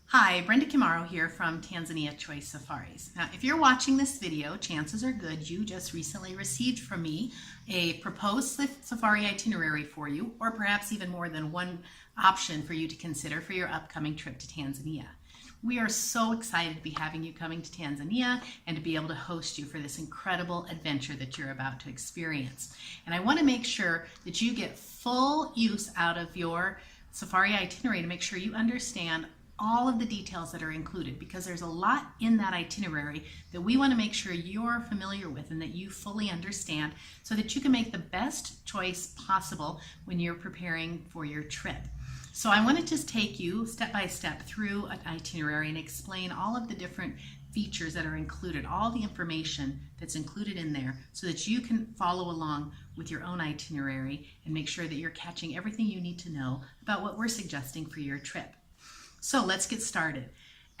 Hi, Brenda Kimaro here from Tanzania Choice Safaris. Now, if you're watching this video, chances are good you just recently received from me a proposed safari itinerary for you, or perhaps even more than one option for you to consider for your upcoming trip to Tanzania. We are so excited to be having you coming to Tanzania and to be able to host you for this incredible adventure that you're about to experience. And I want to make sure that you get full use out of your safari itinerary to make sure you understand all of the details that are included, because there's a lot in that itinerary that we want to make sure you're familiar with and that you fully understand so that you can make the best choice possible when you're preparing for your trip. So I want to just take you step by step through an itinerary and explain all of the different features that are included, all the information that's included in there, so that you can follow along with your own itinerary and make sure that you're catching everything you need to know about what we're suggesting for your trip. So let's get started.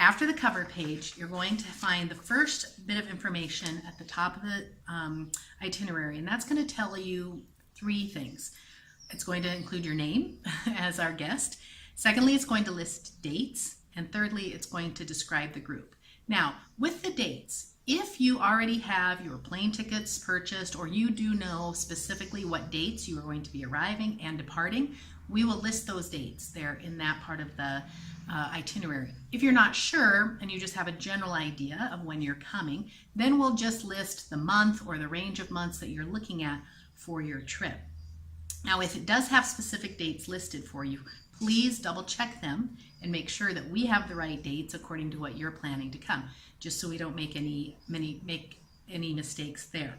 After the cover page, you're going to find the first bit of information at the top of the itinerary, and that's going to tell you three things. It's going to include your name as our guest. Secondly, it's going to list dates. And thirdly, it's going to describe the group. Now, with the dates, if you already have your plane tickets purchased, or you do know specifically what dates you are going to be arriving and departing, we will list those dates there in that part of the itinerary. If you're not sure and you just have a general idea of when you're coming, then we'll just list the month or the range of months that you're looking at for your trip. Now, if it does have specific dates listed for you, please double check them and make sure that we have the right dates according to what you're planning to come, just so we don't make any mistakes there.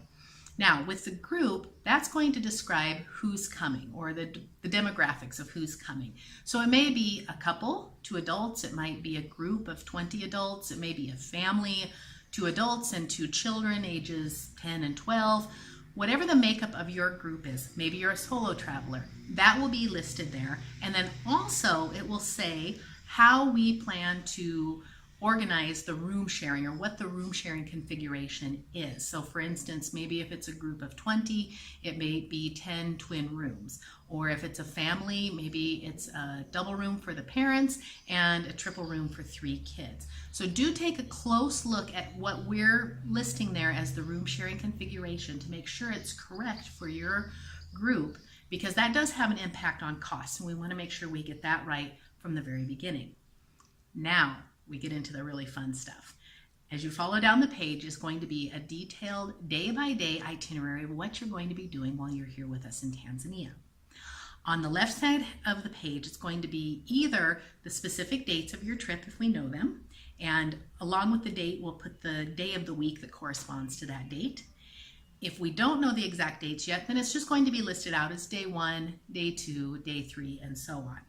Now, with the group, that's going to describe who's coming, or the demographics of who's coming. So it may be a couple, 2 adults, it might be a group of 20 adults, it may be a family, 2 adults and 2 children, ages 10 and 12. Whatever the makeup of your group is, maybe you're a solo traveler, that will be listed there. And then also it will say how we plan to organize the room sharing, or what the room sharing configuration is. So for instance, maybe if it's a group of 20, it may be 10 twin rooms. Or if it's a family, maybe it's a double room for the parents and a triple room for 3 kids. So do take a close look at what we're listing there as the room sharing configuration to make sure it's correct for your group, because that does have an impact on costs, and we want to make sure we get that right from the very beginning. Now, we get into the really fun stuff. As you follow down the page is going to be a detailed day-by-day itinerary of what you're going to be doing while you're here with us in Tanzania. On the left side of the page, it's going to be either the specific dates of your trip if we know them, and along with the date, we'll put the day of the week that corresponds to that date. If we don't know the exact dates yet, then it's just going to be listed out as day 1, day 2, day 3, and so on.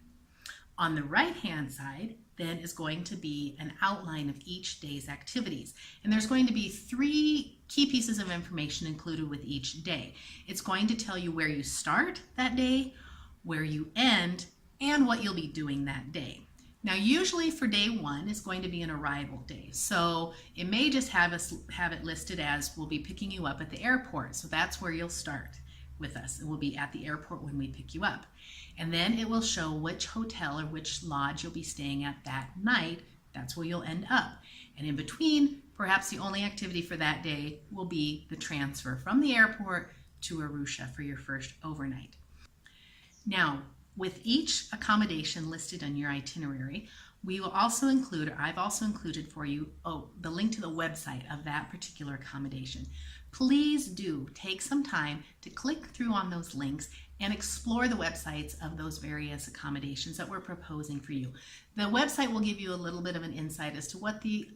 On the right-hand side, then, is going to be an outline of each day's activities. And there's going to be 3 key pieces of information included with each day. It's going to tell you where you start that day, where you end, and what you'll be doing that day. Now, usually for day 1 is going to be an arrival day. So it may just have it listed as we'll be picking you up at the airport. So that's where you'll start with us, and we'll be at the airport when we pick you up. And then it will show which hotel or which lodge you'll be staying at that night. That's where you'll end up. And in between, perhaps the only activity for that day will be the transfer from the airport to Arusha for your first overnight. Now, with each accommodation listed on your itinerary, we will also include, or I've also included for you, the link to the website of that particular accommodation. Please do take some time to click through on those links and explore the websites of those various accommodations that we're proposing for you. The website will give you a little bit of an insight as to what the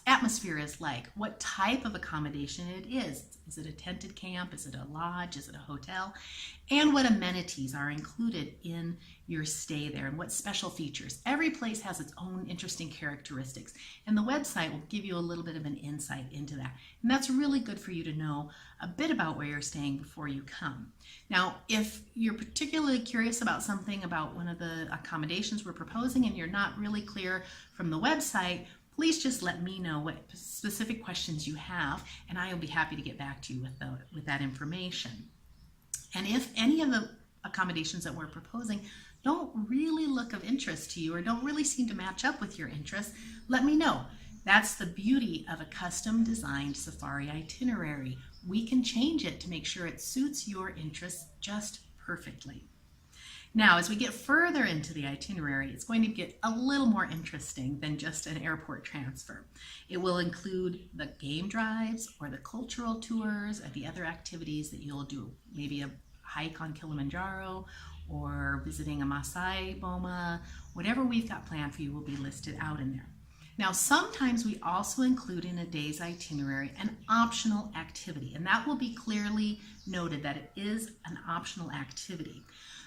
atmosphere is like, what type of accommodation it is. Is it a tented camp? Is it a lodge? Is it a hotel? And what amenities are included in your stay there, and what special features. Every place has its own interesting characteristics, and the website will give you a little bit of an insight into that. And that's really good for you to know a bit about where you're staying before you come. Now, if you're particularly curious about something about one of the accommodations we're proposing and you're not really clear from the website, please just let me know what specific questions you have, and I will be happy to get back to you with that information. And if any of the accommodations that we're proposing don't really look of interest to you or don't really seem to match up with your interests, let me know. That's the beauty of a custom designed safari itinerary. We can change it to make sure it suits your interests just perfectly. Now, as we get further into the itinerary, it's going to get a little more interesting than just an airport transfer. It will include the game drives or the cultural tours or the other activities that you'll do. Maybe a hike on Kilimanjaro or visiting a Masai Boma. Whatever we've got planned for you will be listed out in there. Now, sometimes we also include in a day's itinerary an optional activity, and that will be clearly noted that it is an optional activity.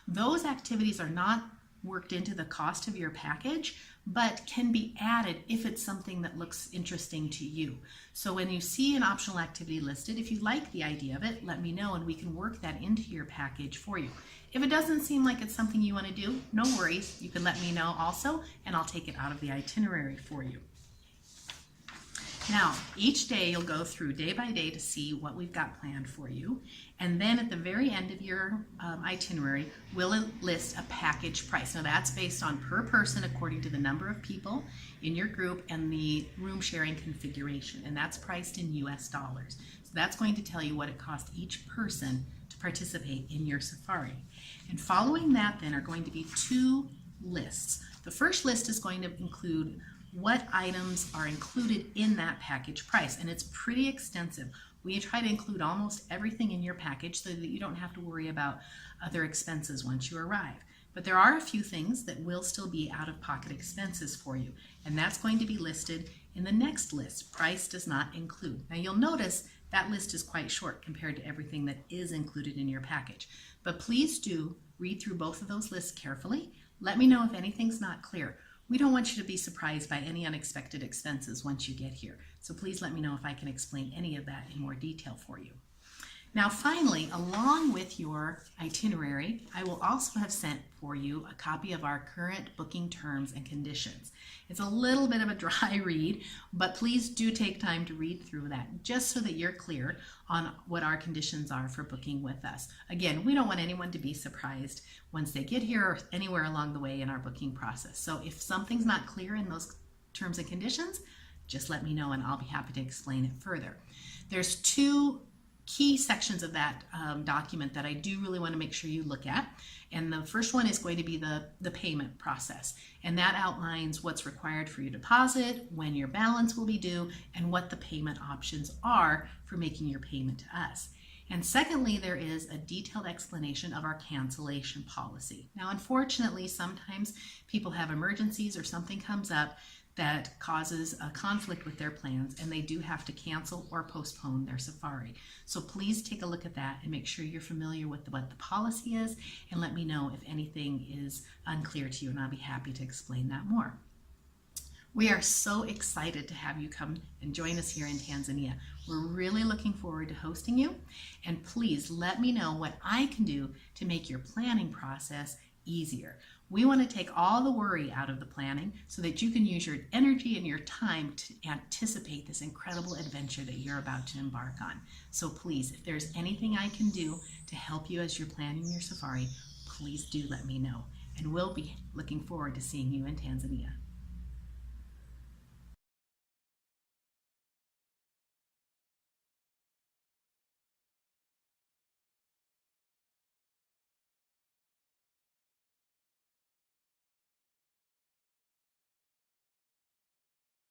Those activities are not worked into the cost of your package, but can be added if it's something that looks interesting to you. So when you see an optional activity listed, if you like the idea of it, let me know and we can work that into your package for you. If it doesn't seem like it's something you want to do, no worries. You can let me know also, and I'll take it out of the itinerary for you. Now, each day you'll go through day by day to see what we've got planned for you. And then at the very end of your itinerary, we'll list a package price. Now that's based on per person according to the number of people in your group and the room sharing configuration. And that's priced in US dollars. So that's going to tell you what it costs each person to participate in your safari. And following that then are going to be two lists. The first list is going to include what items are included in that package price, and it's pretty extensive. We try to include almost everything in your package so that you don't have to worry about other expenses once you arrive. But there are a few things that will still be out-of-pocket expenses for you, and that's going to be listed in the next list. Price does not include. Now you'll notice that list is quite short compared to everything that is included in your package. But please do read through both of those lists carefully. Let me know if anything's not clear. We don't want you to be surprised by any unexpected expenses once you get here. So please let me know if I can explain any of that in more detail for you. Now finally, along with your itinerary, I will also have sent for you a copy of our current booking terms and conditions. It's a little bit of a dry read, but please do take time to read through that just so that you're clear on what our conditions are for booking with us. Again, we don't want anyone to be surprised once they get here or anywhere along the way in our booking process. So if something's not clear in those terms and conditions, just let me know and I'll be happy to explain it further. There's two key sections of that document that I do really want to make sure you look at. And the first one is going to be the payment process. And that outlines what's required for your deposit, when your balance will be due, and what the payment options are for making your payment to us. And secondly, there is a detailed explanation of our cancellation policy. Now, unfortunately, sometimes people have emergencies or something comes up that causes a conflict with their plans and they do have to cancel or postpone their safari. So please take a look at that and make sure you're familiar with what the policy is and let me know if anything is unclear to you and I'll be happy to explain that more. We are so excited to have you come and join us here in Tanzania. We're really looking forward to hosting you, and please let me know what I can do to make your planning process easier. We want to take all the worry out of the planning so that you can use your energy and your time to anticipate this incredible adventure that you're about to embark on. So please, if there's anything I can do to help you as you're planning your safari, please do let me know. And we'll be looking forward to seeing you in Tanzania.